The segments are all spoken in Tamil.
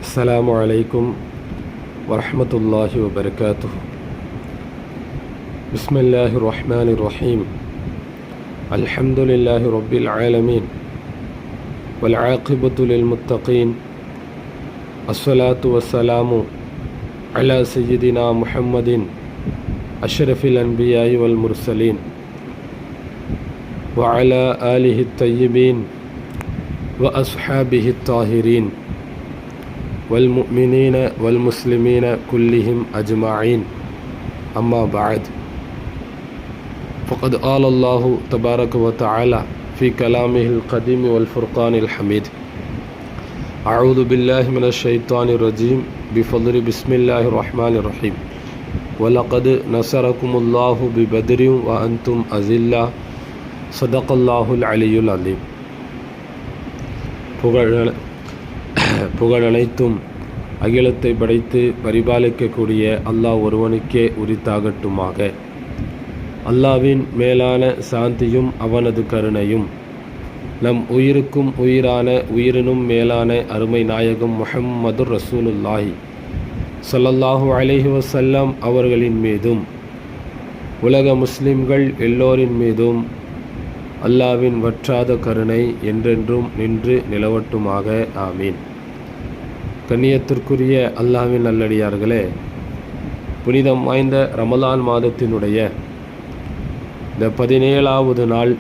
السلام عليكم ورحمة الله وبركاته. بسم الله الرحمن الرحيم. الحمد لله رب العالمين والعاقبة للمتقين. الصلاة والسلام على سيدنا محمد أشرف الأنبياء والمرسلين وعلى آله الطيبين وأصحابه الطاهرين والمؤمنين والمسلمين كلهم أجمعين. أما بعد، فقد قال الله تبارك وتعالى في كلامه القديم والفرقان الحميد: أعوذ بالله من الشيطان الرجيم بفضل بسم الله الرحمن الرحيم. ولقد نصركم الله ببدر وأنتم أذلة صدق الله العلي العظيم. புகழ் அனைத்தும் அகிலத்தை படைத்து பரிபாலிக்கக்கூடிய அல்லாஹ் ஒருவனுக்கே உரித்தாகட்டுமாக. அல்லாஹ்வின் மேலான சாந்தியும் அவனது கருணையும் நம் உயிருக்கும் உயிரான உயிரினும் மேலான அருமை நாயகம் முஹம்மது ரசூலுல்லாஹி ஸல்லல்லாஹு அலைஹி வஸல்லம் அவர்களின் மீதும் உலக முஸ்லிம்கள் எல்லோரின் மீதும் அல்லாஹ்வின் வற்றாத கருணை என்றென்றும் நின்று நிலவட்டுமாக. ஆமீன். கண்ணியத்திற்குரிய அல்லாஹ்வின் நல்லடியார்களே, புனிதம் வாய்ந்த ரமலான் மாதத்தினுடைய இந்த 17வது நாள்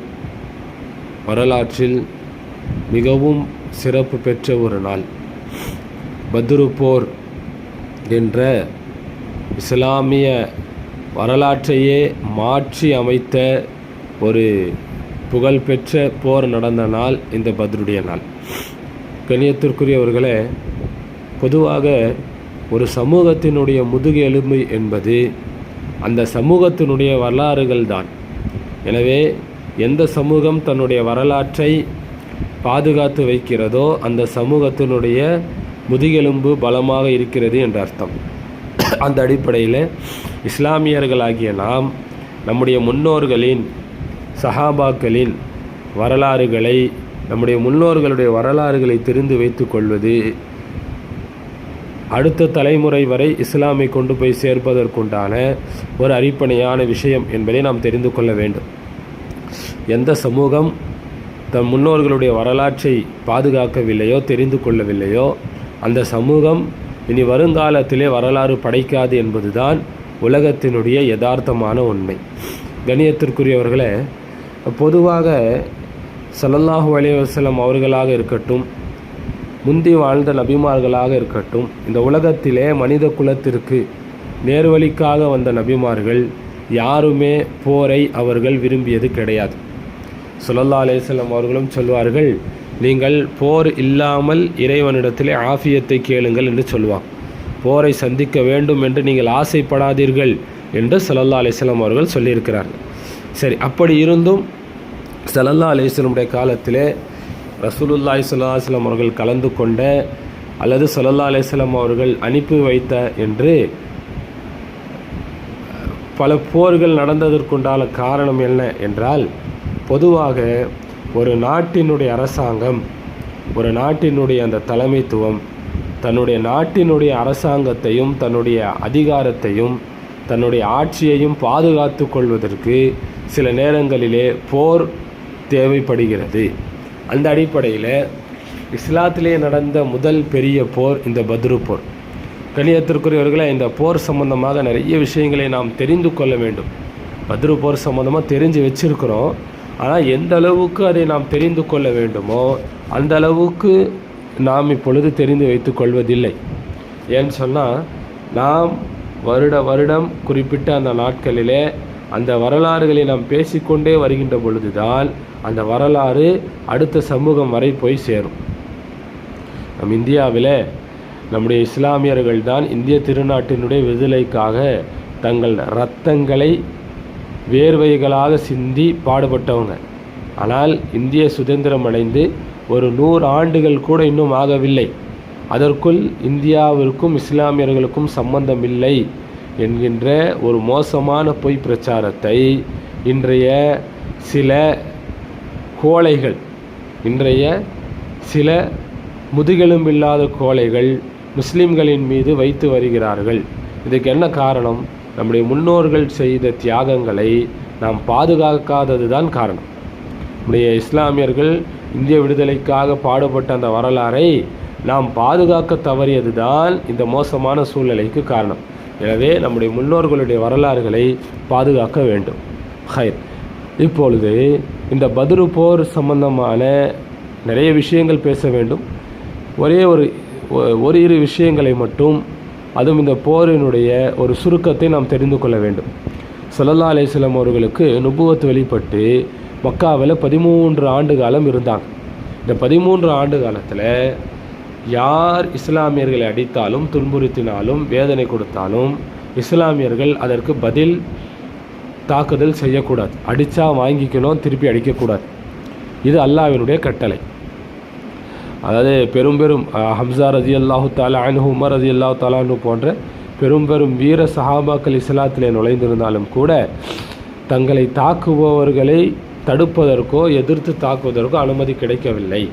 வரலாற்றில் மிகவும் சிறப்பு பெற்ற ஒரு நாள். பத்ரு போர் என்ற இஸ்லாமிய வரலாற்றையே மாற்றி அமைத்த ஒரு புகழ்பெற்ற போர் நடந்த நாள் இந்த பத்ருடைய நாள். கண்ணியத்திற்குரியவர்களே, பொதுவாக ஒரு சமூகத்தினுடைய முதுகெலும்பு என்பது அந்த சமூகத்தினுடைய வரலாறுகள் தான். எனவே எந்த சமூகம் தன்னுடைய வரலாற்றை பாதுகாத்து வைக்கிறதோ அந்த சமூகத்தினுடைய முதுகெலும்பு பலமாக இருக்கிறது என்ற அர்த்தம். அந்த அடிப்படையில் இஸ்லாமியர்களாகிய நாம் நம்முடைய முன்னோர்களின் சஹாபாக்களின் வரலாறுகளை, நம்முடைய முன்னோர்களுடைய வரலாறுகளை தெரிந்து வைத்து கொள்வது அடுத்த தலைமுறை வரை இஸ்லாமை கொண்டு போய் சேர்ப்பதற்குண்டான ஒரு அடிப்படையான விஷயம் என்பதை நாம் தெரிந்து கொள்ள வேண்டும். எந்த சமூகம் தன் முன்னோர்களுடைய வரலாற்றை பாதுகாக்கவில்லையோ, தெரிந்து கொள்ளவில்லையோ, அந்த சமூகம் இனி வருங்காலத்திலே வரலாறு படைக்காது என்பதுதான் உலகத்தினுடைய யதார்த்தமான உண்மை. கண்ணியத்திற்குரியவர்களே, பொதுவாக ஸல்லல்லாஹு அலைஹி வஸல்லம் அவர்களாக இருக்கட்டும், முந்தி வாழ்ந்த நபிமார்களாக இருக்கட்டும், இந்த உலகத்திலே மனித குலத்திற்கு நேர்வழிக்காக வந்த நபிமார்கள் யாருமே போரை அவர்கள் விரும்பியது கிடையாது. ஸல்லல்லாஹு அலைஹி வஸல்லம் அவர்களும் சொல்வார்கள், நீங்கள் போர் இல்லாமல் இறைவனிடத்திலே ஆஃபியத்தை கேளுங்கள் என்று சொல்லுவாங்க. போரை சந்திக்க வேண்டும் என்று நீங்கள் ஆசைப்படாதீர்கள் என்று ஸல்லல்லாஹு அலைஹி வஸல்லம் அவர்கள் சொல்லியிருக்கிறார்கள். சரி, அப்படி இருந்தும் ஸல்லல்லாஹு அலைஹி வஸல்லமுடைய காலத்திலே ரசூலுல்லாஹி ஸல்லல்லாஹு அலைஹி வஸல்லம் அவர்கள் கலந்து கொண்ட அல்லது ஸல்லல்லாஹு அலைஹி வஸல்லம் அவர்கள் அனுப்பி வைத்த என்று பல போர்கள் நடந்ததற்குண்டான காரணம் என்ன என்றால், பொதுவாக ஒரு நாட்டினுடைய அரசாங்கம், ஒரு நாட்டினுடைய அந்த தலைமைத்துவம் தன்னுடைய நாட்டினுடைய அரசாங்கத்தையும் தன்னுடைய அதிகாரத்தையும் தன்னுடைய ஆட்சியையும் பாதுகாத்து கொள்வதற்கு சில நேரங்களிலே போர் தேவைப்படுகிறது. அந்த அடிப்படையில் இஸ்லாத்திலே நடந்த முதல் பெரிய போர் இந்த பத்ரு போர். கண்ணியத்திற்குரியவர்களே, இந்த போர் சம்பந்தமாக நிறைய விஷயங்களை நாம் தெரிந்து கொள்ள வேண்டும். பத்ரு போர் சம்பந்தமாக தெரிஞ்சு வச்சிருக்கிறோம். ஆனால் எந்த அளவுக்கு அதை நாம் தெரிந்து கொள்ள வேண்டுமோ அந்த அளவுக்கு நாம் இப்பொழுது தெரிந்து வைத்து கொள்வதில்லை. ஏன்னு சொன்னால், நாம் வருடம் குறிப்பிட்ட அந்த நாட்களிலே அந்த வரலாறுகளை நாம் பேசிக்கொண்டே வருகின்ற பொழுதுதான் அந்த வரலாறு அடுத்த சமூகம் வரை போய் சேரும். நம் இந்தியாவில் நம்முடைய இஸ்லாமியர்கள் தான் இந்திய திருநாட்டினுடைய விடுதலைக்காக தங்கள் இரத்தங்களை வேர்வைகளாக சிந்தி பாடுபட்டவங்க. ஆனால் இந்திய சுதந்திரம் அடைந்து ஒரு 100 ஆண்டுகள் கூட இன்னும் ஆகவில்லை. அதற்குள் இந்தியாவிற்கும் இஸ்லாமியர்களுக்கும் சம்பந்தம் இல்லை என்கின்ற ஒரு மோசமான பொய் பிரச்சாரத்தை இன்றைய சில கோழைகள், இன்றைய சில முதுகெலும்பில்லாத கோழைகள் முஸ்லீம்களின் மீது வைத்து வருகிறார்கள். இதுக்கு என்ன காரணம்? நம்முடைய முன்னோர்கள் செய்த தியாகங்களை நாம் பாதுகாக்காதது தான் காரணம். நம்முடைய இஸ்லாமியர்கள் இந்திய விடுதலைக்காக பாடுபட்ட அந்த வரலாறை நாம் பாதுகாக்க தவறியது தான் இந்த மோசமான சூழ்நிலைக்கு காரணம். எனவே நம்முடைய முன்னோர்களுடைய வரலாறுகளை பாதுகாக்க வேண்டும். ஹைர், இப்பொழுது இந்த பத்ரு போர் சம்பந்தமான நிறைய விஷயங்கள் பேச வேண்டும். ஒரே ஒரு இரு விஷயங்களை மட்டும், அதுவும் இந்த போரினுடைய ஒரு சுருக்கத்தை நாம் தெரிந்து கொள்ள வேண்டும். ஸல்லல்லாஹு அலைஹி வஸல்லம் அவர்களுக்கு நுபுவத் வெளிப்பட்டு மக்காவில் 13 ஆண்டு காலம் இருந்தாங்க. இந்த 13 ஆண்டு காலத்தில் யார் இஸ்லாமியர்களை அடித்தாலும் துன்புறுத்தினாலும் வேதனை கொடுத்தாலும் இஸ்லாமியர்கள் அதற்கு பதில் தாக்குதல் செய்யக்கூடாது. அடித்தா வாங்கிக்கணும், திருப்பி அடிக்கக்கூடாது. இது அல்லாஹ்வினுடைய கட்டளை. அதாவது பெரும் ஹம்சா ரலியல்லாஹு தஆலா அன்ஹு, உமர் ரலியல்லாஹு தஆலா அன்ஹு போன்ற பெரும் வீர சஹாபாக்கள் இஸ்லாத்திலே நுழைந்திருந்தாலும் கூட தங்களை தாக்குபவர்களை தடுப்பதற்கோ எதிர்த்து தாக்குவதற்கோ அனுமதி கிடைக்கவில்லை.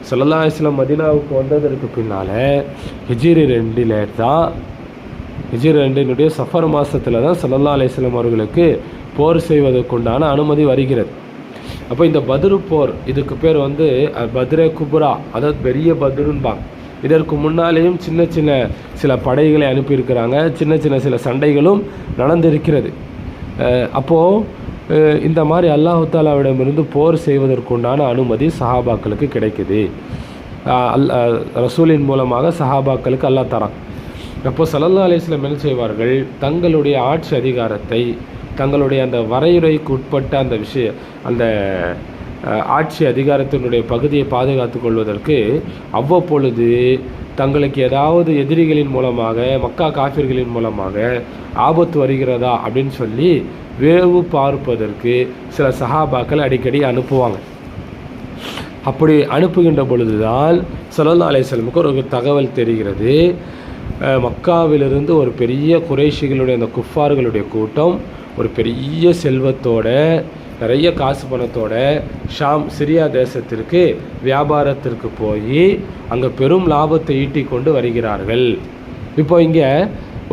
ஸல்லல்லாஹு அலைஹி வஸல்லம் மதீனாவுக்கு வந்ததற்கு பின்னால் ஹிஜ்ரி 2 சஃபர் மாதத்தில் தான் ஸல்லல்லாஹு அலைஹி வஸல்லம் அவர்களுக்கு போர் செய்வதற்குண்டான அனுமதி வருகிறது. அப்போ இந்த பத்ரு போர், இதுக்கு பேர் பத்ரே குப்ரா, அதாவது பெரிய பத்ருன்பாங்க. இதற்கு முன்னாலேயும் சில படைகளை அனுப்பியிருக்கிறாங்க. சில சண்டைகளும் நடந்திருக்கிறது. அப்போது இந்த மாதிரி அல்லாஹ் தஆலாவிடமிருந்து போர் செய்வதற்குண்டான அனுமதி சஹாபாக்களுக்கு கிடைக்குது. ரசூலின் மூலமாக சஹாபாக்களுக்கு அல்லாஹ் தரான். அப்போது ஸல்லல்லாஹு அலைஹி வஸல்லம் என்ன செய்வார்கள்? தங்களுடைய ஆட்சி அதிகாரத்தை, தங்களுடைய அந்த வரையறைக்கு உட்பட்ட அந்த ஆட்சி அதிகாரத்தினுடைய பகுதியை பாதுகாத்து கொள்வதற்கு அவ்வப்பொழுது தங்களுக்கு ஏதாவது எதிரிகளின் மூலமாக, மக்கா காஃபிர்களின் மூலமாக ஆபத்து வருகிறதா அப்படின்னு சொல்லி வேவு பார்ப்பதற்கு சில சஹாபாக்கள் அடிக்கடி அனுப்புவாங்க. அப்படி அனுப்புகின்ற பொழுதுதான் ஸல்லல்லாஹு அலைஹி வஸல்லமுக்கு ஒரு தகவல் தெரிகிறது. மக்காவிலிருந்து ஒரு பெரிய குறைஷிகளுடைய அந்த குஃபார்களுடைய கூட்டம் ஒரு பெரிய செல்வத்தோட, நிறைய காசு பணத்தோட ஷாம் சிரியா தேசத்திற்கு வியாபாரத்திற்கு போய் அங்கே பெரும் லாபத்தை ஈட்டி கொண்டு வருகிறார்கள். இப்போ இங்கே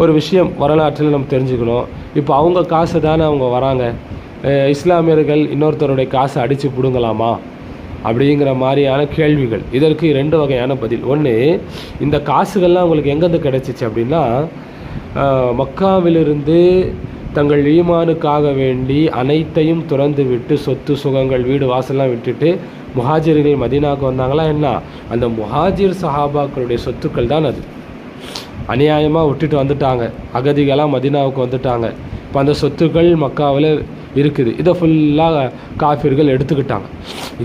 ஒரு விஷயம் வரலாற்றில் நம்ம தெரிஞ்சுக்கணும். இப்போ அவங்க காசு தானே அவங்க வராங்க, இஸ்லாமியர்கள் இன்னொருத்தருடைய காசை அடித்து பிடுங்கலாமா அப்படிங்கிற மாதிரியான கேள்விகள். இதற்கு 2 வகையான பதில். ஒன்று, இந்த காசுகள்லாம் அவங்களுக்கு எங்கேருந்து கிடச்சிச்சு அப்படின்னா, மக்காவிலிருந்து தங்கள் ஈமானுக்காக வேண்டி அனைத்தையும் துறந்து விட்டு, சொத்து சுகங்கள் வீடு வாசல்லாம் விட்டுட்டு முஹாஜிர்கள் மதீனாவுக்கு வந்தாங்களா என்ன, அந்த முஹாஜிர் சஹாபாக்களுடைய சொத்துக்கள் தான் அது. அநியாயமாக விட்டுட்டு வந்துட்டாங்க, அகதிகளாக மதீனாவுக்கு வந்துட்டாங்க. இப்போ அந்த சொத்துக்கள் மக்காவில் இருக்குது. இதை ஃபுல்லாக காஃபிர்கள் எடுத்துக்கிட்டாங்க.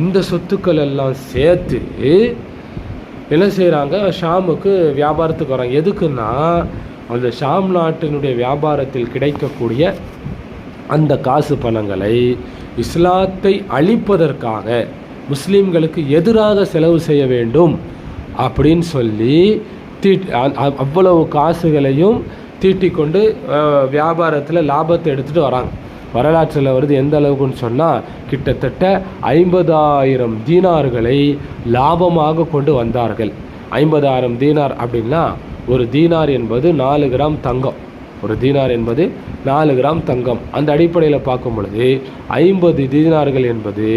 இந்த சொத்துக்கள் எல்லாம் சேர்த்து என்ன செய்கிறாங்க? ஷாமுக்கு வியாபாரத்துக்கு வராங்க. எதுக்குன்னா, அந்த ஷாம் நாட்டினுடைய வியாபாரத்தில் கிடைக்கக்கூடிய அந்த காசு பணங்களை இஸ்லாத்தை அழிப்பதற்காக, முஸ்லீம்களுக்கு எதிராக செலவு செய்ய வேண்டும் அப்படின்னு சொல்லி அவ்வளவு காசுகளையும் தீட்டிக்கொண்டு வியாபாரத்தில் லாபத்தை எடுத்துகிட்டு வராங்க. வரலாற்றில் வருது எந்த அளவுக்குன்னு சொன்னால், கிட்டத்தட்ட 50,000 தீனார்களை லாபமாக கொண்டு வந்தார்கள். 50,000 தீனார் அப்படின்னா, ஒரு தீனார் என்பது 4 கிராம் தங்கம். ஒரு தீனார் என்பது 4 கிராம் தங்கம். அந்த அடிப்படையில் பார்க்கும் பொழுது 50 தீனார்கள் என்பது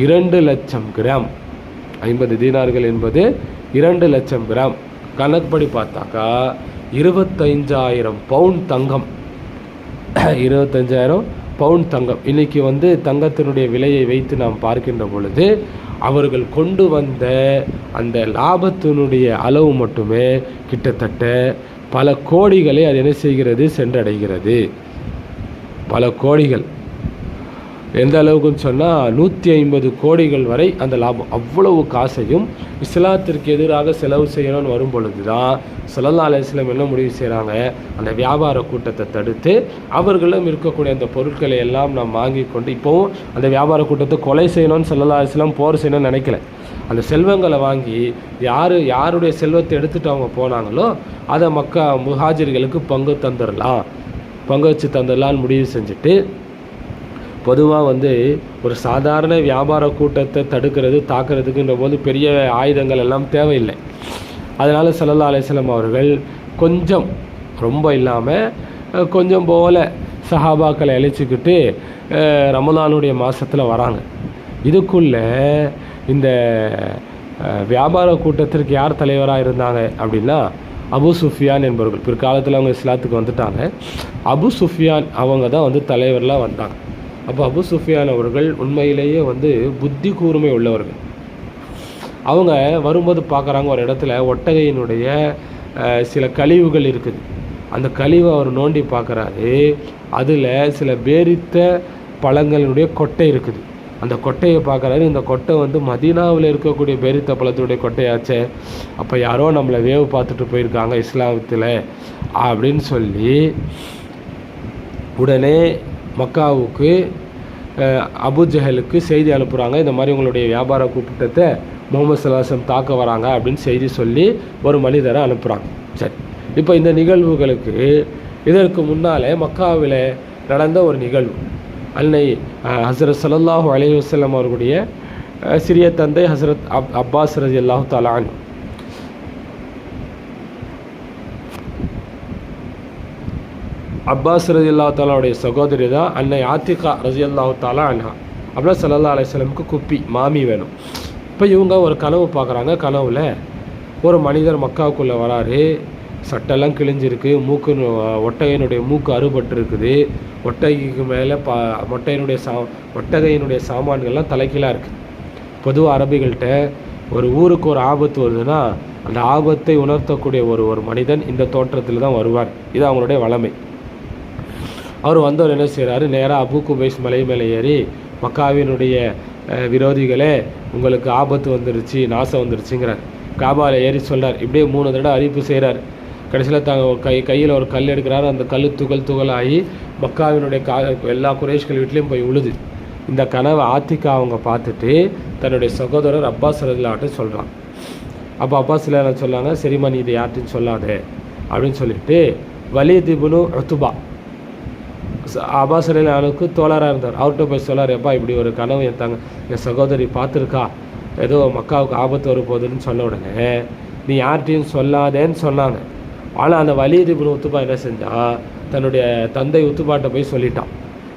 2 லட்சம் கிராம். 50 தீனார்கள் என்பது 2 லட்சம் கிராம். கணக்குப்படி பார்த்தாக்கா 25,000 பவுண்ட் தங்கம். 25,000 பவுண்ட் தங்கம். இன்றைக்கி தங்கத்தினுடைய விலையை வைத்து நாம் பார்க்கின்ற பொழுது அவர்கள் கொண்டு வந்த அந்த லாபத்தினுடைய அளவு மட்டுமே கிட்டத்தட்ட பல கோடிகளை அது என்ன செய்கிறது? சென்றடைகிறது. பல கோடிகள். எந்த அளவுக்குன்னு சொன்னால் 150 கோடிகள் வரை அந்த லாபம். அவ்வளவு காசையும் இஸ்லாத்திற்கு எதிராக செலவு செய்யணும்னு வரும் பொழுது தான் ஸல்லல்லாஹு அலைஹி வஸல்லம் என்ன முடிவு செய்கிறாங்க? அந்த வியாபார கூட்டத்தை தடுத்து அவர்களும் இருக்கக்கூடிய அந்த பொருட்களை எல்லாம் நாம் வாங்கி கொண்டு, இப்போவும் அந்த வியாபார கூட்டத்தை கொலை செய்யணும்னு ஸல்லல்லாஹு அலைஹி வஸல்லம் போர் செய்யணும்னு நினைக்கல. அந்த செல்வங்களை வாங்கி யாருடைய செல்வத்தை எடுத்துகிட்டு அவங்க போனாங்களோ அதை முஹாஜிர்களுக்கு பங்கு வச்சு தந்துடலான்னு முடிவு செஞ்சுட்டு, பொதுவாக ஒரு சாதாரண வியாபார கூட்டத்தை தடுக்கிறது தாக்குறதுக்குன்ற போது பெரிய ஆயுதங்கள் எல்லாம் தேவையில்லை. அதனால் ஸல்லல்லாஹு அலைஹி வஸல்லம் அவர்கள் கொஞ்சம், ரொம்ப இல்லாமல் கொஞ்சம் போல் சஹாபாக்களை அழைச்சிக்கிட்டு ரமலானுடைய மாதத்தில் வராங்க. இதுக்குள்ளே இந்த வியாபார கூட்டத்திற்கு யார் தலைவராக இருந்தாங்க அப்படின்னா அபு சுஃபியான் என்பவர்கள். பிற்காலத்தில் அவங்க இஸ்லாத்துக்கு வந்துட்டாங்க. அபு சுஃபியான் அவங்க தான் வந்து தலைவர்லாம் வந்தாங்க. அப்போ அபு சுஃபியான் அவர்கள் உண்மையிலேயே வந்து புத்தி கூர்மை உள்ளவர்கள். அவங்க வரும்போது பார்க்குறாங்க, ஒரு இடத்துல ஒட்டகையினுடைய சில கழிவுகள் இருக்குது. அந்த கழிவை அவர் நோண்டி பார்க்குறாரு. அதில் சில பேரித்த பழங்களினுடைய கொட்டை இருக்குது. அந்த கொட்டையை பார்க்குறாரு. இந்த கொட்டை வந்து மதீனாவில் இருக்கக்கூடிய பேரித்த பழத்துடைய கொட்டையாச்சே, அப்போ யாரோ நம்மளை வேவு பார்த்துட்டு போயிருக்காங்க இஸ்லாமத்தில் அப்படின்னு சொல்லி உடனே மக்காவுக்கு அபுஜஹலுக்கு செய்தி அனுப்புகிறாங்க. இந்த மாதிரி உங்களுடைய வியாபார கூட்டத்தை முகமது ஸல்லல்லாஹு அலைஹி வஸல்லம் தாக்க வராங்க அப்படின்னு செய்தி சொல்லி ஒரு மனிதரை அனுப்புகிறாங்க. சரி, இப்போ இந்த நிகழ்வுகளுக்கு இதற்கு முன்னாலே மக்காவில் நடந்த ஒரு நிகழ்வு, அன்னை ஹஸ்ரத் ஸல்லல்லாஹு அலைஹி வஸல்லம் அவர்களுடைய சிறிய தந்தை ஹஸ்ரத் அப்பாஸ் ரலியல்லாஹு தஆலா அன்ஹு. அப்பாஸ் ரலியல்லாஹு தஆலாவுடைய சகோதரி தான் அன்னை ஆத்திகா ரலியல்லாஹு தஆலா அன்ஹா. அப்படின்னா ஸல்லல்லாஹு அலைஹி வஸல்லமுக்கு குப்பி மாமி வேணும். இப்போ இவங்க ஒரு கனவு பார்க்குறாங்க. கனவுல ஒரு மனிதர் மக்காவுக்குள்ளே வராரு. சட்டெல்லாம் கிழிஞ்சிருக்கு. ஒட்டகையினுடைய மூக்கு அறுபட்டு இருக்குது. ஒட்டகைக்கு மேலே ஒட்டகையினுடைய சாமான்கள்லாம் தலைக்கீழாக இருக்குது. பொதுவாக அரபிகள்கிட்ட ஒரு ஊருக்கு ஒரு ஆபத்து வருதுன்னா அந்த ஆபத்தை உணர்த்தக்கூடிய ஒரு மனிதன் இந்த தோற்றத்தில் தான் வருவார். இது அவங்களுடைய வளமை. அவர் வந்தவர் என்ன செய்கிறாரு, நேராக அபு குபைஸ் மலை மேலே ஏறி மக்காவினுடைய விரோதிகளே உங்களுக்கு ஆபத்து வந்துருச்சு, நாசம் வந்துருச்சுங்கிறார். காபாவில் ஏறி சொல்கிறார். இப்படியே 3 தடவை அறிவிப்பு செய்கிறார். கடைசியில் கையில் ஒரு கல் எடுக்கிறாரு. அந்த கல் துகளாகி மக்காவினுடைய எல்லா குறைஷ்கள் வீட்லேயும் போய் உழுது. இந்த கனவை ஆத்திகா அவங்க பார்த்துட்டு தன்னுடைய சகோதரர் அப்பாஸ் ரலியல்லாஹு சொல்கிறான். அப்போ அப்பாஸ் ரலியல்லாஹு சொன்னாங்க, சரிம்மா நீ இதை யார்ட்டையும் சொல்லாதே அப்படின்னு சொல்லிட்டு வலீத் இப்னு உத்பா அப்பாஸ் ரலியல்லாஹுக்கு தோழராக இருந்தார். அவர்கிட்ட போய் சொல்லார், எப்பா இப்படி ஒரு கனவு என் சகோதரி பார்த்துருக்கா, ஏதோ மக்காவுக்கு ஆபத்து வரப்போகுதுன்னு சொன்ன உடனே நீ யார்கிட்டையும் சொல்லாதேன்னு சொன்னாங்க. ஆனால் அந்த வலீத் இப்னு உத்பா என்ன செஞ்சான், தன்னுடைய தந்தை உத்துபாட்டை போய் சொல்லிட்டான்.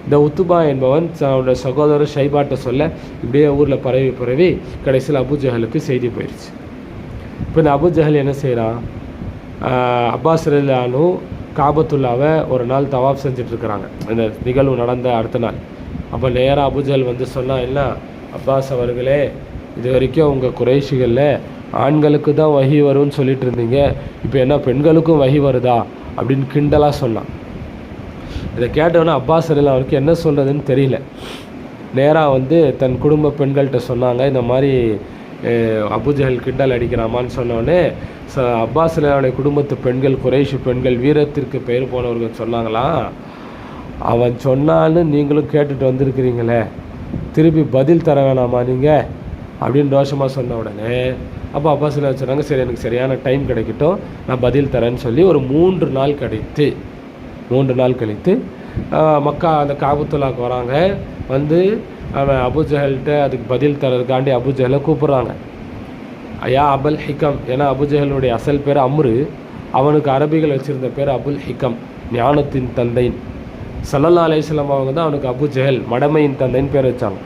இந்த உத்துபா என்பவன் தன்னுடைய சகோதரர் ஷைபாட்டை சொல்ல இப்படியே ஊரில் பரவி கடைசியில் அபுஜஹலுக்கு செய்தி போயிடுச்சு. இப்போ இந்த அபுஜஹல் என்ன செய்கிறான், அப்பாஸ் ரலியல்லாஹு காபத்துல்லாவை ஒரு நாள் தவாப் செஞ்சிட்ருக்கிறாங்க. இந்த நிகழ்வு நடந்த அடுத்த நாள். அப்போ நேராக அபுஜஹல் வந்து சொன்னால், என்ன அப்பாஸ் அவர்களே, இது வரைக்கும் உங்கள் குறைஷிகளில் ஆண்களுக்கு தான் வஹி வரும்னு சொல்லிட்டு இருந்தீங்க, இப்போ என்ன பெண்களுக்கும் வஹி வருதா அப்படின்னு கிண்டலாக சொன்னான். இதை கேட்டவொன்னே அப்பாஸ் ரலியல்லாஹு அவருக்கு என்ன சொல்கிறதுன்னு தெரியல. நேராக வந்து தன் குடும்ப பெண்கள்கிட்ட சொன்னாங்க, இந்த மாதிரி அபுஜஹல் கிண்டல் அடிக்கிறாமான்னு சொன்னோடனே அப்பாஸ் ரலியல்லாஹுடைய குடும்பத்து பெண்கள், குறைஷி பெண்கள், வீரத்திற்கு பெயர் போனவர்கள் சொன்னாங்களாம், அவன் சொன்னான்னு நீங்களும் கேட்டுட்டு வந்திருக்கிறீங்களே, திருப்பி பதில் தர வேணாமா நீங்கள் அப்படின்னு ரோஷமாக சொன்ன உடனே அப்போ அப்பாஸ் ரலியல்லாஹு சொன்னாங்க, சரி எனக்கு சரியான டைம் கிடைக்கட்டும், நான் பதில் தரேன்னு சொல்லி ஒரு 3 நாள் கழித்து மக்கா அந்த காபத்துல்லாவுக்கு வராங்க. வந்து அவன் அபுஜஹல்கிட்ட அதுக்கு பதில் தரதுக்காண்டி அபுஜஹலை கூப்பிட்றாங்க. ஐயா அபுல் ஹிகம், ஏன்னா அபுஜஹலுடைய அசல் பேர் அம்ரு, அவனுக்கு அரபிகள் வச்சுருந்த பேர் அபுல் ஹிகம், ஞானத்தின் தந்தைன்னு. ஸல்லல்லாஹு அலைஹி வஸல்லம் அவங்க தான் அவனுக்கு அபுஜஹல், மடமையின் தந்தைன்னு பேர் வச்சாங்க.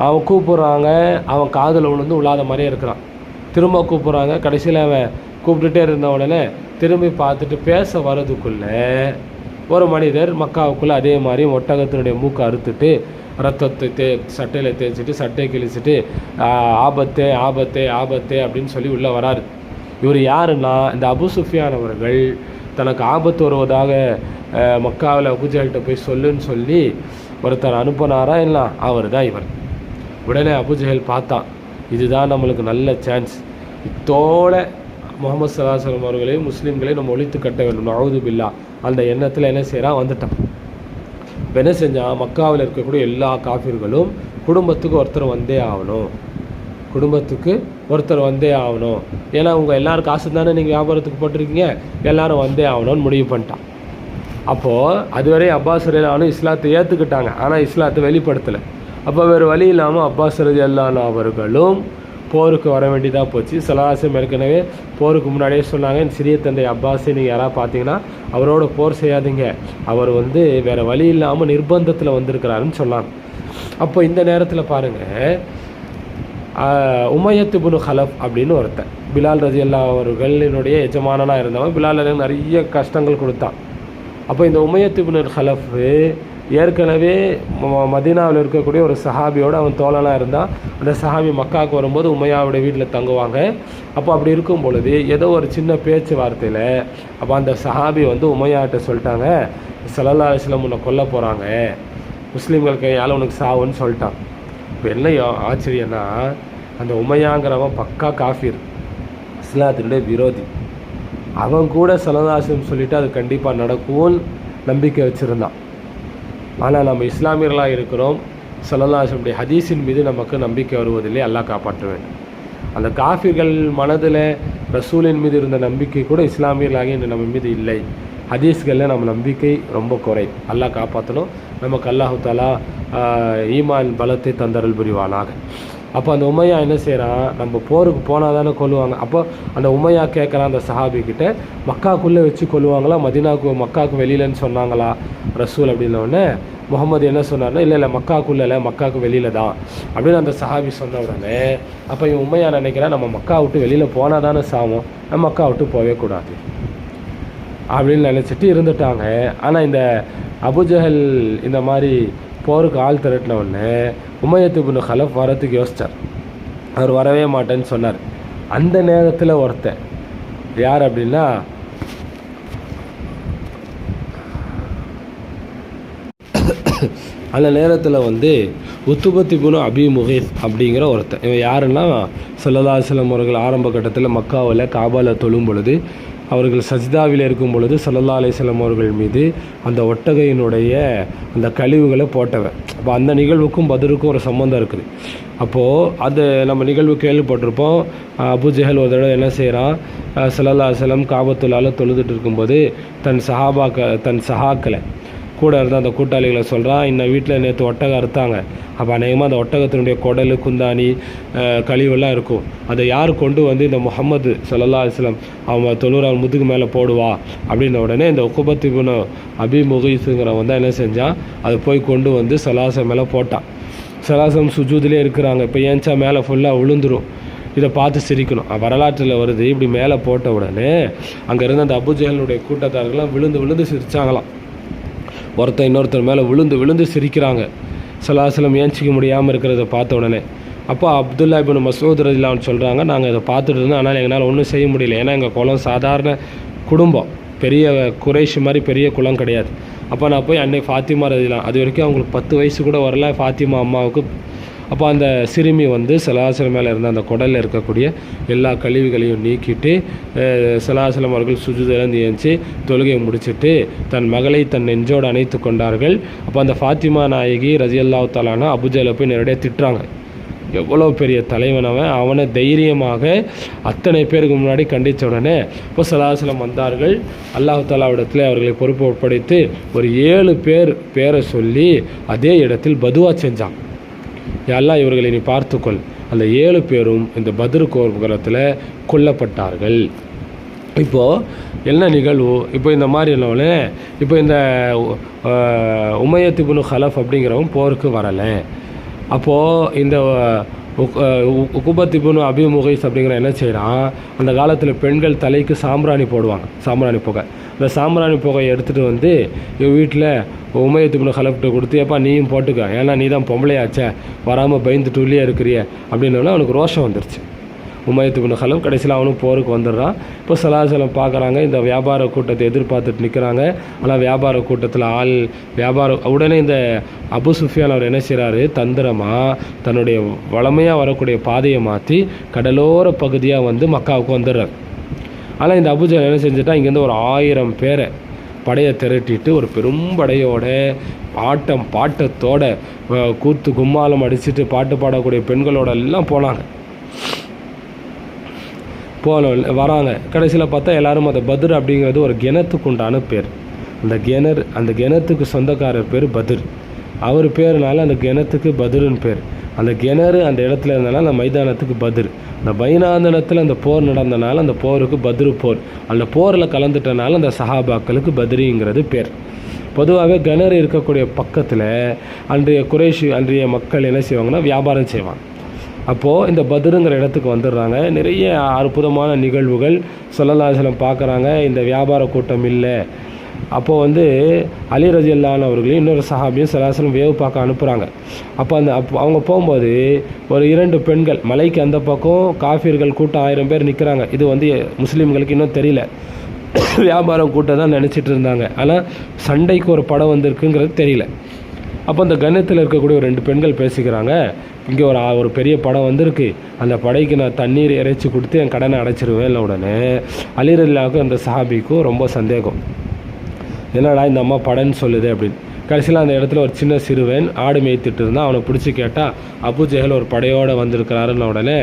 அவன் கூப்பிட்றாங்க, அவன் காதில் விழுந்து உள்ளாத மாதிரியே இருக்கிறான். திரும்ப கூப்பிட்றாங்க. கடைசியில் அவன் கூப்பிட்டுட்டே இருந்த உடனே திரும்பி பார்த்துட்டு பேச வர்றதுக்குள்ளே ஒரு மனிதர் மக்காவுக்குள்ளே அதே மாதிரி ஒட்டகத்தினுடைய மூக்கை அறுத்துட்டு ரத்தத்தை சட்டையில் தேய்ச்சிட்டு சட்டையை கிழிச்சிட்டு ஆபத்தே ஆபத்தே ஆபத்தே அப்படின்னு சொல்லி உள்ளே வராரு. இவர் யாருன்னா இந்த அபு சுஃபியான் அவர்கள் தனக்கு ஆபத்து வருவதாக மக்காவில் அபுஜஹல்கிட்ட போய் சொல்லுன்னு சொல்லி ஒருத்தர் அனுப்பினாரா இல்லை, அவர் தான் இவர். உடனே அபுஜஹல் பார்த்தான், இதுதான் நம்மளுக்கு நல்ல சான்ஸ், இத்தோட முகமது ஸல்லல்லாஹு அலைஹி வஸல்லம் அவர்களையும் முஸ்லீம்களையும் நம்ம ஒழித்து கட்ட வேண்டும், நஊது பில்லா அந்த எண்ணத்தில் என்ன செய்கிறான், வந்துட்டான். இப்போ என்ன செஞ்சான், மக்காவில் இருக்கக்கூடிய எல்லா காஃபிர்களும் குடும்பத்துக்கு ஒருத்தர் வந்தே ஆகணும், ஏன்னா உங்கள் எல்லோரும் காசு தானே நீங்கள் வியாபாரத்துக்கு போட்டிருக்கீங்க, எல்லோரும் வந்தே ஆகணும்னு முடிவு பண்ணிட்டான். அப்போது அதுவரை அப்பாஸ் ரலியல்லாஹு இஸ்லாத்தை ஏற்றுக்கிட்டாங்க, ஆனால் இஸ்லாத்தை வெளிப்படுத்தலை. அப்போ வேறு வழி இல்லாமல் அப்பாஸ் ரலியல்லாஹு அவர்களும் போருக்கு வர வேண்டியதாக போச்சு. ஸல்லல்லாஹு ஏற்கனவே போருக்கு முன்னாடியே சொன்னாங்க, சிறிய தந்தை அப்பாஸை நீங்கள் யாராவது பார்த்தீங்கன்னா அவரோட போர் செய்யாதீங்க, அவர் வேறு வழி இல்லாமல் நிர்பந்தத்தில் வந்திருக்கிறாருன்னு சொன்னாங்க. அப்போ இந்த நேரத்தில் பாருங்கள், உமையத் இப்னு ஹலஃப் அப்படின்னு ஒருத்தன், பிலால் ரலியல்லாஹு அவர்களினுடைய எஜமானனாக இருந்தவன். பிலால் நிறைய கஷ்டங்கள் கொடுத்தான். அப்போ இந்த உமையத் இப்னு ஹலஃப் ஏற்கனவே மதீனாவில் இருக்கக்கூடிய ஒரு சஹாபியோடு அவன் தோழனாக இருந்தான். அந்த சஹாபி மக்காவுக்கு வரும்போது உமையாவுடைய வீட்டில் தங்குவாங்க. அப்போ அப்படி இருக்கும் பொழுது ஏதோ ஒரு சின்ன பேச்சுவார்த்தையில் அப்போ அந்த சஹாபி உமையாட்ட சொல்லிட்டாங்க, ஸல்லல்லாஹு அலைஹி வஸல்லம் உன்னை கொல்ல போகிறாங்க, முஸ்லீம்கள் கையால் உனக்கு சாவுன்னு சொல்லிட்டான். இப்போ என்ன ஆச்சரியன்னா, அந்த உமையாங்கிறவன் பக்கா காஃபிர், இஸ்லாத்தினுடைய விரோதி. அவன் கூட ஸல்லல்லாஹு அலைஹி வஸல்லம் சொல்லிவிட்டு அது கண்டிப்பாக நடக்கும்னு நம்பிக்கை வச்சுருந்தான். ஆனால் நம்ம இஸ்லாமியர்களாக இருக்கிறோம், ஸல்லல்லாஹு அலைஹி வஸல்லம் ஹதீஸின் மீது நமக்கு நம்பிக்கை வருவதில்லை. அல்லாஹ் காப்பாற்ற வேண்டும். அந்த காஃபிர்கள் மனதில் ரசூலின் மீது இருந்த நம்பிக்கை கூட இஸ்லாமியர்களாக இன்று நம்ம மீது இல்லை. ஹதீஸ்களில் நம்ம நம்பிக்கை ரொம்ப குறை. அல்லாஹ் காப்பாற்றணும். நமக்கு அல்லாஹு தஆலா ஈமான் பலத்தை தந்தருள் புரிவானாக. அப்போ அந்த உமையா என்ன செய்கிறான், நம்ம போருக்கு போனால் தானே கொல்லுவாங்க. அப்போ அந்த உமையா கேட்குறான் அந்த சஹாபிக்கிட்ட, மக்காக்குள்ளே வச்சு கொல்லுவாங்களா, மக்காவுக்கு வெளியிலன்னு சொன்னாங்களா ரசூல் அப்படின்னோடனே முகமது என்ன சொன்னார்னா, இல்லை மக்காக்குள்ளே இல்லை, மக்காவுக்கு வெளியில் தான் அப்படின்னு அந்த சஹாபி சொன்ன உடனே அப்போ இவன் உமையா நினைக்கிறான், நம்ம மக்கா விட்டு வெளியில் போனால் தானே சாவோம், நம்ம மக்கா விட்டு போகவே கூடாது அப்படின்னு நினச்சிட்டு இருந்துட்டாங்க. ஆனால் இந்த அபுஜஹல் இந்த மாதிரி போருக்கு ஆள் திரட்டின உடனே உமையத் இப்னு ஹலஃப் வரத்துக்கு யோசித்தார். அவர் வரவே மாட்டேன்னு சொன்னார். அந்த நேரத்தில் ஒருத்தன் யார் அப்படின்னா, அந்த நேரத்தில் உத்துபத் இப்னு அபி முகைஸ் அப்படிங்கிற ஒருத்தன். இவன் யாருன்னா, ஸல்லல்லாஹு அலைஹி வஸல்லம் அவர்கள் ஆரம்ப கட்டத்தில் மக்காவில் காபாவில் தொழும் பொழுது, அவர்கள் சஜ்தாவில் இருக்கும் பொழுது ஸல்லல்லாஹு அலைஹி வஸல்லம் அவர்கள் மீது அந்த ஒட்டகையினுடைய அந்த கழிவுகளை போட்டவன். அப்போ அந்த நிகழ்வுக்கும் பத்ருக்கும் ஒரு சம்மந்தம் இருக்குது. அப்போது அது நம்ம நிகழ்வு கேள்விப்பட்டிருப்போம். அபுஜஹல் ஒரு தடவை என்ன செய்கிறான், ஸல்லல்லாஹு அலைஹி வஸல்லம் காபத்துல்லாஹ் தொழுதுட்டு இருக்கும்போது தன் சஹாக்களை கூட இருந்த அந்த கூட்டாளிகளை சொல்கிறான், இந்த வீட்டில் நேற்று ஒட்டகம் அறுத்தாங்க, அப்போ அநேகமாக அந்த ஒட்டகத்தினுடைய குடல் குந்தாணி கழிவெல்லாம் இருக்கும், அதை யார் கொண்டு இந்த முஹம்மது ஸல்லல்லாஹு அலைஹி வஸல்லம் அவன் தொழுறான் முதுகு மேலே போடுவா அப்படின்ன உடனே இந்த உக்குபத் இப்னு அபி முகைஸுங்கிறவன் தான் என்ன செஞ்சான், அதை போய் கொண்டு ஸல்லல்லாஹு அலைஹி வஸல்லம் மேலே போட்டான். ஸல்லல்லாஹு அலைஹி வஸல்லம் சுஜூதிலே இருக்கிறாங்க. இப்போ ஏன்ச்சா மேலே ஃபுல்லாக விழுந்துடும், இதை பார்த்து சிரிக்கணும். வரலாற்றில் வருது, இப்படி மேலே போட்ட உடனே அங்கே இருந்த அந்த அபுஜஹலுடைய கூட்டத்தார்கள்லாம் விழுந்து சிரித்தாங்களாம். ஒருத்தர் இன்னொருத்தர் மேலே விழுந்து சிரிக்கிறாங்க. ஸல்லல்லாஹு அலைஹி வஸல்லம் ஏஞ்சிக்க முடியாமல் இருக்கிறத பார்த்த உடனே அப்போ அப்துல்லா இப்னு மஸ்ஊத் ரலியல்லாஹு அன்ஹு சொல்கிறாங்க, நாங்கள் இதை பார்த்துட்டு இருந்தோம், ஆனால் எங்களால் ஒன்றும் செய்ய முடியல. ஏன்னா எங்கள் குலம் சாதாரண குடும்பம், பெரிய குறைஷ் மாதிரி பெரிய குலம் கிடையாது. அப்போ நான் போய் அன்னை ஃபாத்திமா ரலியல்லாஹு, அது வரைக்கும் அவங்களுக்கு 10 வயசு கூட வரல ஃபாத்திமா அம்மாவுக்கு. அப்போ அந்த சிறுமி ஸல்லல்லாஹு அலைஹி வஸல்லம் மேலே இருந்த அந்த குடலில் இருக்கக்கூடிய எல்லா கழிவுகளையும் நீக்கிட்டு ஸல்லல்லாஹு அலைஹி வஸல்லம் அவர்கள் சுஜூதிலிருந்து ஏஞ்சி தொழுகையை முடிச்சுட்டு தன் மகளை தன் நெஞ்சோடு அணைத்து கொண்டார்கள். அப்போ அந்த ஃபாத்திமா நாயகி ரலியல்லாஹு தஆலா அன்ஹா அபுஜஹலை போய் நேரடியாக திட்டுறாங்க. எவ்வளோ பெரிய தலைவன் அவனை தைரியமாக அத்தனை பேருக்கு முன்னாடி கண்டித்த உடனே இப்போ ஸல்லல்லாஹு அலைஹி வஸல்லம் வந்தார்கள். அல்லாஹ் தஆலாவிடத்தில் அவர்களை பொறுப்பு ஒப்படைத்து ஒரு 7 பேரை சொல்லி அதே இடத்தில் பதுவா செஞ்சான். எல்லாம் இவர்களை நீ பார்த்துக்கொள். அந்த 7 பேரும் இந்த பத்ர் கோர்புரத்தில் கொல்லப்பட்டார்கள். இப்போது என்ன நிகழ்வு, இப்போ இந்த மாதிரி என்னோடனே இப்போ இந்த உமையத் இப்னு ஹலஃப் அப்படிங்கிறவன் போருக்கு வரலை. அப்போது இந்த உக்குபத் இப்னு அபி முகைஸ் அப்படிங்கிற என்ன செய்கிறான், அந்த காலத்தில் பெண்கள் தலைக்கு சாம்பிராணி போடுவாங்க, சாம்பிராணி புகை. இந்த சாம்பிராணி புகையை எடுத்துகிட்டு எங்கள் வீட்டில் உமையத் இப்னு ஹலஃப்கிட்ட கொடுத்து, ஏப்பா நீயும் போட்டுக்க, ஏன்னா நீ தான் பொம்பளையாச்சே, வராமல் பயந்துட்டு உள்ளே இருக்கிறிய அப்படின்னோடனே அவனுக்கு ரோஷம் வந்துருச்சு. உமையத் இப்னு ஹலஃப் கடைசியில் அவனும் போருக்கு வந்துடுறான். இப்போ ஸல்லல்லாஹு அலைஹி வஸல்லம் பார்க்குறாங்க, இந்த வியாபார கூட்டத்தை எதிர்பார்த்துட்டு நிற்கிறாங்க. ஆனால் வியாபார கூட்டத்தில் உடனே இந்த அபு சுஃபியான் அவர் என்ன செய்கிறாரு, தந்திரமாக தன்னுடைய வளமையாக வரக்கூடிய பாதையை மாற்றி கடலோர பகுதியாக மக்காவுக்கு வந்துடுறார். ஆனால் இந்த அபுஜஹல் என்ன செஞ்சுட்டா, இங்கேருந்து ஒரு 1000 பேரை படையை திரட்டிட்டு ஒரு பெரும் படையோட பாட்டத்தோட கூத்து கும்மாலம் அடிச்சுட்டு பாட்டு பாடக்கூடிய பெண்களோட எல்லாம் வராங்க. கடைசியில் பார்த்தா எல்லாரும் அந்த பத்ர் அப்படிங்கிறது ஒரு கிணத்துக்கு உண்டான பேர். அந்த கிணத்துக்கு சொந்தக்காரர் பேர் பத்ர். அவர் பேர்னால அந்த கிணத்துக்கு பத்ருன்னு பேர். அந்த கிணறு அந்த இடத்துல இருந்தனால அந்த மைதானத்துக்கு பத்ர். அந்த மைதானத்தில் அந்த போர் நடந்தனால அந்த போருக்கு பத்ரு போர். அந்த போரில் கலந்துட்டனால அந்த சஹாபாக்களுக்கு பத்ரிங்கிறது பேர். பொதுவாகவே கிணறு இருக்கக்கூடிய பக்கத்தில் அன்றைய மக்கள் என்ன செய்வாங்கன்னா வியாபாரம் செய்வாங்க. அப்போது இந்த பத்ருங்கிற இடத்துக்கு வந்துடுறாங்க. நிறைய அற்புதமான நிகழ்வுகள் ஸல்லல்லாஹு அலைஹி வஸல்லம் பார்க்குறாங்க. இந்த வியாபார கூட்டம் இல்லை. அப்போது அலி ரலியல்லாஹு அவர்களையும் இன்னொரு சஹாபியும் ஸல்லல்லாஹு அலைஹி வஸல்லம் வேவு பார்க்க அனுப்புகிறாங்க. அப்போ அவங்க போகும்போது ஒரு 2 பெண்கள் மலைக்கு அந்த பக்கம் காஃபிர்கள் கூட்டம் 1000 பேர் நிற்கிறாங்க. இது முஸ்லீம்களுக்கு இன்னும் தெரியல. வியாபாரம் கூட்டம் தான் நினச்சிட்டு இருந்தாங்க. ஆனால் சண்டைக்கு ஒரு படம் வந்திருக்குங்கிறது தெரியல. அப்போ அந்த கன்னத்தில் இருக்கக்கூடிய ஒரு 2 பெண்கள் பேசிக்கிறாங்க. இங்கே ஒரு பெரிய படம் வந்திருக்கு, அந்த படைக்கு நான் தண்ணீர் இறைச்சி கொடுத்து என் கடனை அடைச்சிருவேன். உடனே அலி ரலியல்லாஹுக்கும் அந்த சஹாபிக்கும் ரொம்ப சந்தேகம். என்னடா இந்த அம்மா படன்னு சொல்லுது அப்படின்னு. கடைசியில் அந்த இடத்துல ஒரு சின்ன சிறுவன் ஆடு மேய்த்துட்டு இருந்தான். அவனை பிடிச்சி கேட்டால் அபு ஜஹல் ஒரு படையோடு வந்திருக்கிறாருன்னு உடனே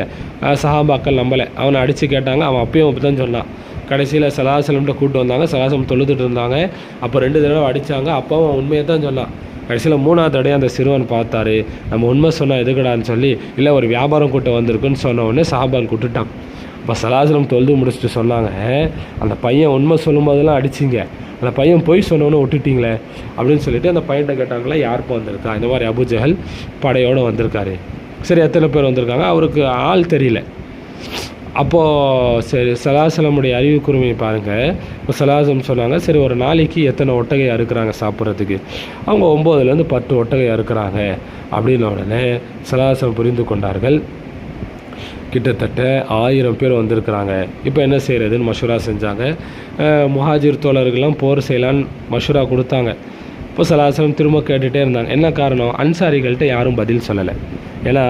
சஹாபாக்கள் நம்பலை. அவனை அடித்து கேட்டாங்க. அவன் அப்பயும் அப்படி தான் சொன்னான். கடைசியில் ஸல்லல்லாஹு அலைஹி வஸல்லம் கூப்பிட்டு வந்தாங்க. ஸல்லல்லாஹு அலைஹி வஸல்லம் தொழுதுட்டு இருந்தாங்க. அப்போ 2 தடவை அடித்தாங்க. அப்போவும் அவன் உண்மையை தான் சொன்னான். கடைசியில் 3ஆவது தடையாக அந்த சிறுவன் பார்த்தாரு. நம்ம உண்மை சொன்னால் எதுக்கடான்னு சொல்லி, இல்லை ஒரு வியாபாரம் கூட்டம் வந்திருக்குன்னு சொன்ன உடனே சஹாபால் கூட்டுட்டான். இப்போ ஸல்லல்லாஹு அலைஹி வஸல்லம் தொழுது முடிச்சுட்டு சொன்னாங்க, அந்த பையன் உண்மை சொல்லும்போதெல்லாம் அடிச்சிங்க, அந்த பையன் போய் சொன்னோன்னு விட்டுட்டிங்களே அப்படின்னு சொல்லிட்டு அந்த பையன்கிட்ட கேட்டாங்களா, யாருப்பா வந்திருக்கா? இந்த மாதிரி அபு ஜஹல் படையோடு வந்திருக்காரு. சரி, எத்தனை பேர் வந்திருக்காங்க? அவருக்கு ஆள் தெரியல. அப்போது சரி, ஸல்லல்லாஹு அலைஹி வஸல்லமுடைய அறிவு கூர்மையை பாருங்கள். இப்போ ஸல்லல்லாஹு அலைஹி வஸல்லம் சொன்னாங்க, சரி ஒரு நாளைக்கு எத்தனை ஒட்டகை அறுக்கிறாங்க சாப்பிட்றதுக்கு? அவங்க 9லேருந்து 10 ஒட்டகை அறுக்கிறாங்க அப்படின்னு உடனே ஸல்லல்லாஹு அலைஹி வஸல்லம் புரிந்து கொண்டார்கள். கிட்டத்தட்ட 1000 பேர் வந்திருக்கிறாங்க. இப்போ என்ன செய்கிறதுன்னு மஷூரா செஞ்சாங்க. முஹாஜிர் தோழர்கள்லாம் போர் செய்யலான்னு மஷூரா கொடுத்தாங்க. இப்போ ஸல்லல்லாஹு அலைஹி வஸல்லம் திரும்ப கேட்டுகிட்டே இருந்தாங்க. என்ன காரணம்? அன்சாரிகள்கிட்ட யாரும் பதில் சொல்லலை. ஏன்னா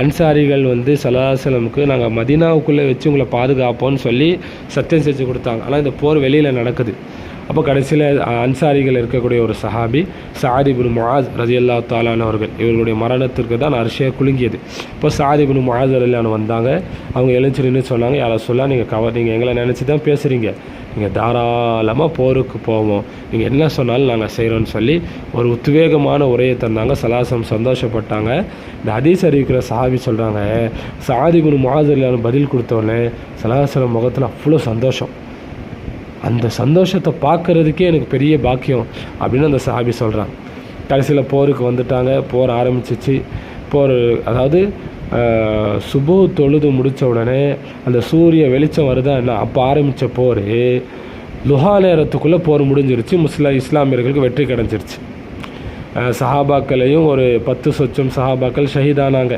அன்சாரிகள் ஸல்லல்லாஹு அலைஹி வஸல்லமுக்கு நாங்கள் மதீனாவுக்குள்ளே வச்சு உங்களை பாதுகாப்போம்னு சொல்லி சத்தியம் செஞ்சு கொடுத்தாங்க. ஆனால் இந்த போர் வெளியில் நடக்குது. அப்போ கடைசியில் அன்சாரிகள் இருக்கக்கூடிய ஒரு சஹாபி சஅத் இப்னு முஆஸ் ரலியல்லாஹு தஆலா அவர்கள், இவர்களுடைய மரணத்திற்கு தான் அர்ஷே குலுங்கியது. இப்போ சஅத் இப்னு முஆஸ் ரலியல்லாஹு வந்தாங்க. அவங்க எழுந்து நின்று சொன்னாங்க, யாரை சொல்ல நீங்கள் எங்களை நினச்சி தான் பேசுகிறீங்க, நீங்கள் தாராளமாக போருக்கு போவோம், நீங்கள் என்ன சொன்னாலும் நாங்கள் செய்கிறோன்னு சொல்லி ஒரு உத்வேகமான உரையை தந்தாங்க. ஸல்லல்லாஹு அலைஹி வஸல்லம் சந்தோஷப்பட்டாங்க. இந்த ஹதீஸ் அறிவிக்கிற சஹாபி சொல்கிறாங்க, சஅத் இப்னு முஆஸ் ரலியல்லாஹு பதில் கொடுத்தோடனே ஸல்லல்லாஹு அலைஹி வஸல்லம் முகத்தில் அவ்வளோ சந்தோஷம். அந்த சந்தோஷத்தை பார்க்குறதுக்கே எனக்கு பெரிய பாக்கியம் அப்படின்னு அந்த சஹாபி சொல்கிறாங்க. கடைசியில் போருக்கு வந்துட்டாங்க. போர் ஆரம்பிச்சிச்சு. போர் அதாவது சுபு தொழுது முடித்த உடனே அந்த சூரிய வெளிச்சம் வருதா என்ன, அப்போ ஆரம்பித்த போர் லுஹா நேரத்துக்குள்ளே போர் முடிஞ்சிருச்சு. இஸ்லாமியர்களுக்கு வெற்றி கிடைஞ்சிருச்சு. சஹாபாக்களையும் ஒரு 10 சொச்சம் சஹாபாக்கள் ஷஹீதானாங்க.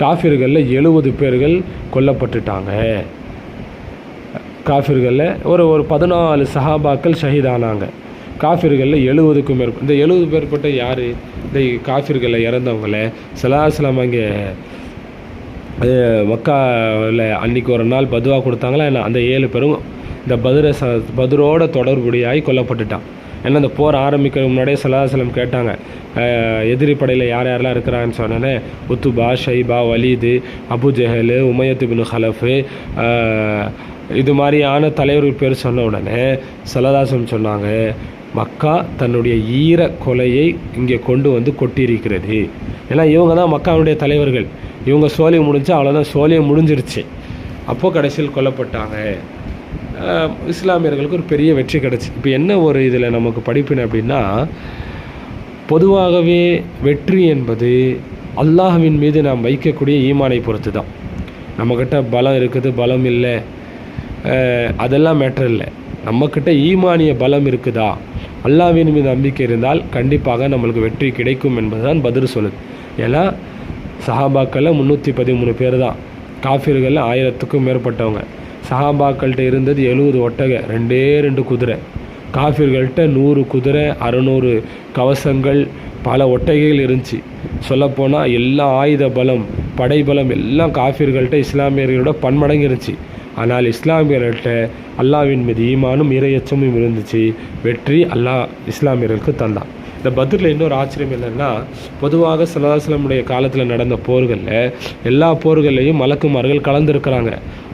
காஃபிர்களில் 70 பேர்கள் கொல்லப்பட்டுட்டாங்க. காஃபிர்களில் ஒரு 14 சஹாபாக்கள் ஷஹீதானாங்க. காஃபிர்களில் 70க்கும் மேற்பட்ட, இந்த 70 பேர்பட்ட யார்? இந்த காஃபிர்களில் இறந்தவங்கள ஸல்லல்லாஹு அலைஹி வஸல்லம் அங்கே மக்காவில் அன்றைக்கி ஒரு நாள் பதுவா கொடுத்தாங்களா என்ன, அந்த 7 பேரும் இந்த பத்ரோட தொடர்புடையாகி கொல்லப்பட்டுட்டான். ஏன்னா இந்த போர் ஆரம்பிக்கிறதுக்கு முன்னாடியே ஸல்லல்லாஹு அலைஹி வஸல்லம் கேட்டாங்க, எதிரி படையில் யாரெல்லாம் இருக்கிறாங்கன்னு சொன்னோன்னே உத்துபா, ஷைபா, வலீது, அபு ஜஹல், உமையத் இப்னு ஹலஃப், இது மாதிரியான தலைவர்கள் பேர் சொன்ன உடனே ஸல்லல்லாஹு அலைஹி வஸல்லம் சொன்னாங்க, மக்கா தன்னுடைய ஈர கொலையை இங்கே கொண்டு வந்து கொட்டியிருக்கிறது. ஏன்னா இவங்க தான் மக்காவுடைய தலைவர்கள். இவங்க சோழியம் முடிஞ்சா அவ்வளோதான், சோழியம் முடிஞ்சிருச்சு. அப்போது கடைசியில் கொல்லப்பட்டாங்க. இஸ்லாமியர்களுக்கு ஒரு பெரிய வெற்றி கிடச்சி. இப்போ என்ன ஒரு இதில் நமக்கு படிப்பினை அப்படின்னா, பொதுவாகவே வெற்றி என்பது அல்லாஹ்வின் மீது நாம் வைக்கக்கூடிய ஈமானை பொறுத்து தான். நம்மக்கிட்ட பலம் இருக்குது, பலம் இல்லை, அதெல்லாம் மேட்டர் இல்லை. நம்மக்கிட்ட ஈமானிய பலம் இருக்குதா, அல்லாஹ்வின் மீது நம்பிக்கை இருந்தால் கண்டிப்பாக நம்மளுக்கு வெற்றி கிடைக்கும் என்பது தான் பத்ர் சொல்லுது. ஏன்னா சஹாபாக்களில் 313 பேர் தான், காஃபிர்களில் 1000க்கும் மேற்பட்டவங்க. சஹாபாக்கள்கிட்ட இருந்தது 70 ஒட்டகை, 2 குதிரை. காஃபிர்கள்ட்ட 100 குதிரை, 600 கவசங்கள், பல ஒட்டகைகள் இருந்துச்சு. சொல்லப்போனால் எல்லா ஆயுத பலம், படைபலம் எல்லாம் காஃபிர்கள்ட்ட இஸ்லாமியர்களோட பன்மடங்கு இருந்துச்சு. ஆனால் இஸ்லாமியர்கள்ட்ட அல்லாஹ்வின் மீது ஈமானும் இறையச்சமும் இருந்துச்சு. வெற்றி அல்லாஹ் இஸ்லாமியர்களுக்கு தந்தான். இந்த பத்ரில் இன்னொரு ஆச்சரியம் என்னென்னா, பொதுவாக ஸல்லல்லாஹு அலைஹி வஸல்லம் காலத்தில் நடந்த போர்களில் எல்லா போர்கள்லையும் மலக்குமார்கள் கலந்துருக்கிறாங்க.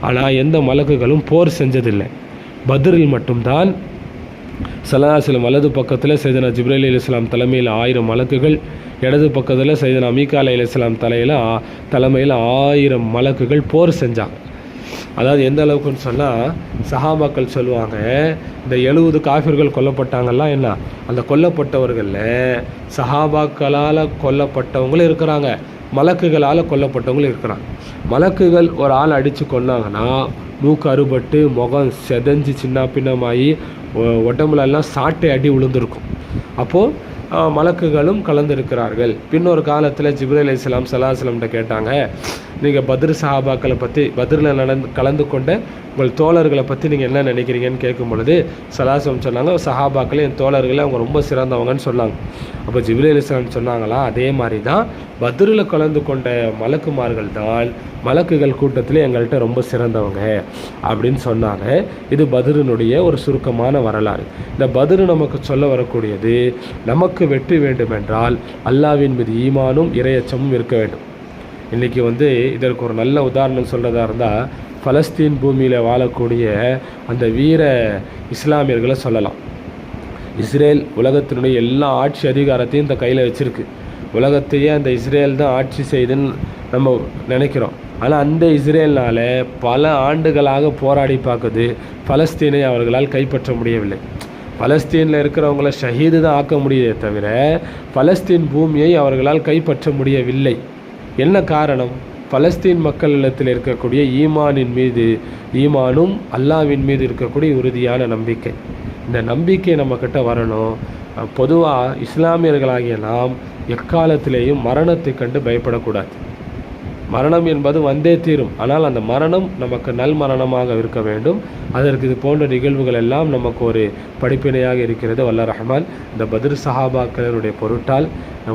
ஆனால் எந்த மலக்குகளும் போர் செஞ்சதில்லை. பத்ரில் மட்டும்தான் ஸல்லல்லாஹு அலைஹி வஸல்லம் வலது பக்கத்தில் சையதுனா ஜிப்ரீல் அலைஹிஸ்ஸலாம் தலைமையில் 1000 மலக்குகள், இடது பக்கத்தில் சையதுனா மீகாயில் அலைஹிஸ்ஸலாம் தலைமையில் 1000 மலக்குகள் போர் செஞ்சாங்க. அதாவது எந்த அளவுக்குன்னு சொன்னால், சஹாபாக்கள் சொல்லுவாங்க, இந்த 70 காஃபிர்கள் கொல்லப்பட்டாங்கல்லாம் என்ன, அந்த கொல்லப்பட்டவர்களில் சஹாபாக்களால் கொல்லப்பட்டவங்களும் இருக்கிறாங்க, மலக்குகளால் கொல்லப்பட்டவங்களும் இருக்கிறாங்க. மலக்குகள் ஒரு ஆள் அடித்து கொன்னாங்கன்னா மூக்கு அறுபட்டு முகம் செதஞ்சு சின்ன பின்னமாகி உடம்புலெல்லாம் சாட்டை அடி விழுந்திருக்கும். அப்போது மலக்குகளும் கலந்துருக்கிறார்கள். பின்னொரு காலத்தில் ஜிப்ரீல் அலைஹிஸ்ஸலாம் ஸல்லல்லாஹு கேட்டாங்க, நீங்கள் பத்ர் சஹாபாக்களை பற்றி, பத்ரில் கலந்து கொண்ட உங்கள் தோழர்களை பற்றி நீங்கள் என்ன நினைக்கிறீங்கன்னு கேட்கும் பொழுது ஸல்லல்லாஹு சொன்னாங்க, சஹாபாக்களே என் தோழர்களே அவங்க ரொம்ப சிறந்தவங்கன்னு சொன்னாங்க. அப்போ ஜிப்ரீல் அலைஹிஸ்ஸலாம் சொன்னாங்களா, அதே மாதிரி தான் பத்ரில் கலந்து கொண்ட மலக்குமார்கள் தான் மலக்குகள் கூட்டத்தில் எங்கள்கிட்ட ரொம்ப சிறந்தவங்க அப்படின்னு சொன்னாங்க. இது பத்ரினுடைய ஒரு சுருக்கமான வரலாறு. இந்த பத்ர் நமக்கு சொல்ல வரக்கூடியது, நமக்கு வெற்றி வேண்டுமென்றால் அல்லாஹ்வின் மீது ஈமானும் இறையச்சமும் இருக்க வேண்டும். இன்றைக்கி இதற்கு ஒரு நல்ல உதாரணம் சொல்கிறதா இருந்தால், பலஸ்தீன் பூமியில் வாழக்கூடிய அந்த வீர இஸ்லாமியர்களை சொல்லலாம். இஸ்ரேல் உலகத்தினுடைய எல்லா ஆட்சி அதிகாரத்தையும் இந்த கையில் வச்சுருக்கு. உலகத்தையே அந்த இஸ்ரேல் தான் ஆட்சி செய்துன்னு நம்ம நினைக்கிறோம். ஆனால் அந்த இஸ்ரேல்னால் பல ஆண்டுகளாக போராடி பார்க்குது, பலஸ்தீனை அவர்களால் கைப்பற்ற முடியவில்லை. பலஸ்தீனில் இருக்கிறவங்கள ஷஹீது தான் ஆக்க முடியதே தவிர பலஸ்தீன் பூமியை அவர்களால் கைப்பற்ற முடியவில்லை. என்ன காரணம்? பலஸ்தீன் மக்களிடத்தில் இருக்கக்கூடிய ஈமானும் அல்லாஹ்வின் மீது இருக்கக்கூடிய உறுதியான நம்பிக்கை. இந்த நம்பிக்கை நம்மக்கிட்ட வரணும். பொதுவாக இஸ்லாமியர்களாகிய நாம் எக்காலத்திலேயும் மரணத்தை கண்டு பயப்படக்கூடாது. மரணம் என்பது வந்தே தீரும். ஆனால் அந்த மரணம் நமக்கு நல் மரணமாக இருக்க வேண்டும். அதற்கு இது போன்ற நிகழ்வுகள் எல்லாம் நமக்கு ஒரு படிப்பினையாக இருக்கிறது. வல்ல ரஹ்மான் இந்த பத்ர் சஹாபாக்களினுடைய பொருட்டால்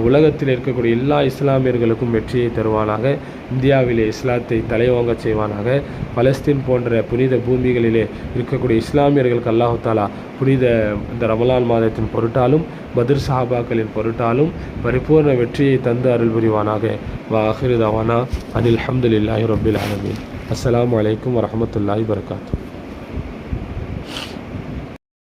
உலகத்தில் இருக்கக்கூடிய எல்லா இஸ்லாமியர்களுக்கும் வெற்றியை தருவானாக. இந்தியாவிலே இஸ்லாத்தை தலைவாங்க செய்வானாக. பலஸ்தீன் போன்ற புனித பூமிகளிலே இருக்கக்கூடிய இஸ்லாமியர்களுக்கு அல்லாஹ் தஆலா புனித இந்த ரமலான் மாதத்தின் பொருட்டாலும் பத்ர் சஹாபாக்களின் பொருட்டாலும் பரிபூர்ண வெற்றியை தந்து அருள் புரிவானாக. வ ஆகிரு தவானா அனில் ஹம்துலில்லாஹி ரப்பில் ஆலமீன். அஸ்ஸலாமு அலைக்கும் வரஹ்மத்துல்லாஹி வபரகாத்துஹு.